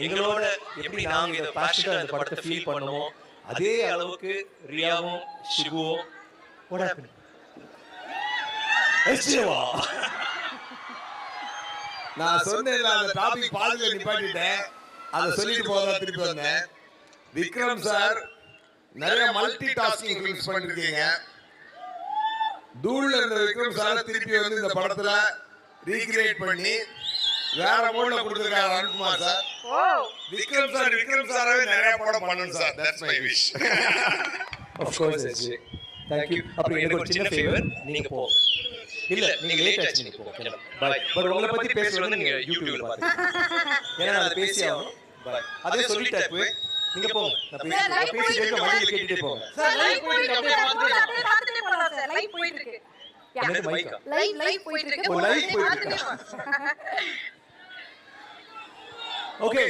எங்களோட எப்படி நாங்க இதை பேஷனேட்டா இந்த படத்தை ஃபீல் பண்ணுமோ அதே அளவுக்கு ரியாவும் ஷிபுவும் what happened எஸ்டிவா நான் சொன்னேன்ல அந்த டாபிக் பாதியில நிப்பாட்டிட்டேன். அதை சொல்லிட்டு போதா திருப்பி வந்தேன். விக்ரம் சார் நிறைய மல்டி டாஸ்கிங் ஃபிலிம்ஸ் பண்ணிருக்கீங்க. தூள்ல இருந்த விக்ரம் சார் திருப்பி வந்து இந்த படத்துல ரீக்ரியேட் பண்ணி வேற மோட்ல கொடுத்திருக்காரு அருண்குமார் சார். விக்ரம் சாராவே நிறைய படம் பண்ணணும் sir. That's my wish. of course SJ thank you. அப்புறம் எனக்கு ஒரு சின்ன ஃபேவர், நீங்க போ இல்ல நீங்க லேட் ஆச்சு, நீங்க போங்க பை. பட் உங்களை பத்தி பேசுறது நீங்க யூடியூப்ல பாத்துக்கோங்க, ஏன்னா நான் பேசி ஆகணும். பை அதே சொல்லிட்டேன். போய் நீங்க போங்க, நான் பேசி கேட்க வண்டியில கேட்டுட்டே போங்க. சார் லைவ் போயிட்டு இருக்கு, அப்படியே பார்த்துட்டே போலாம் சார். லைவ் போயிட்டு இருக்கு. எனக்கு மைக்கா லைவ் போயிட்டு இருக்கு. லைவ் போயிட்டு இருக்கு. ஓகே